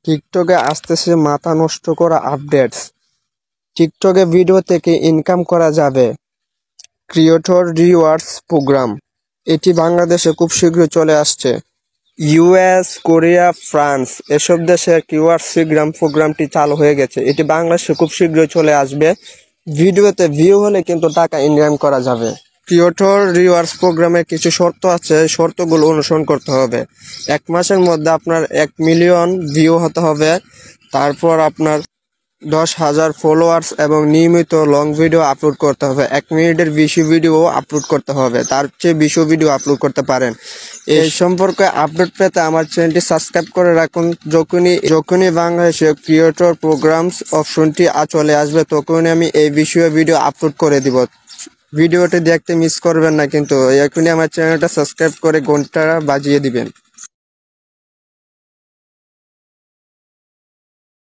টিকটকে আসতেছে মাথা নষ্ট করা আপডেটস। টিকটকে ভিডিও থেকে ইনকাম করা যাবে। ক্রিয়েটর রিওয়ার্ডস প্রোগ্রাম, এটি বাংলাদেশে খুব শীঘ্রই চলে আসছে। ইউএস, কোরিয়া, ফ্রান্স এসব দেশে রিওয়ার্ডস প্রোগ্রামটি চালু হয়ে গেছে। এটি বাংলাদেশে খুব শীঘ্রই চলে আসবে। ভিডিওতে ভিউ হলে কিন্তু টাকা ইনকাম করা যাবে। ক্রিয়েটর রিওয়ার্ডস প্রোগ্রামে কিছু শর্ত আছে, শর্তগুলো অনুসরণ করতে হবে। 1 মাসের মধ্যে আপনার 1 মিলিয়ন ভিউ হতে হবে। তারপর আপনার 10,000 ফলোয়ার্স এবং নিয়মিত লং ভিডিও আপলোড করতে হবে। 1 মিনিটের বেশি ভিডিও আপলোড করতে হবে, তার চেয়ে বেশি ভিডিও আপলোড করতে পারেন। এই সম্পর্কে আপডেট পেতে আমার চ্যানেলটি সাবস্ক্রাইব করে রাখুন। যখনই বাংলাদেশে ক্রিয়েটর প্রোগ্রামস অপশনটি চলে আসবে তখনই আমি এই বিষয়ে ভিডিও আপলোড করে দিব। ভিডিওটি দেখতে মিস করবেন না, কিন্তু এখনই আমার চ্যানেলটা সাবস্ক্রাইব করে ঘন্টা বাজিয়ে দিবেন।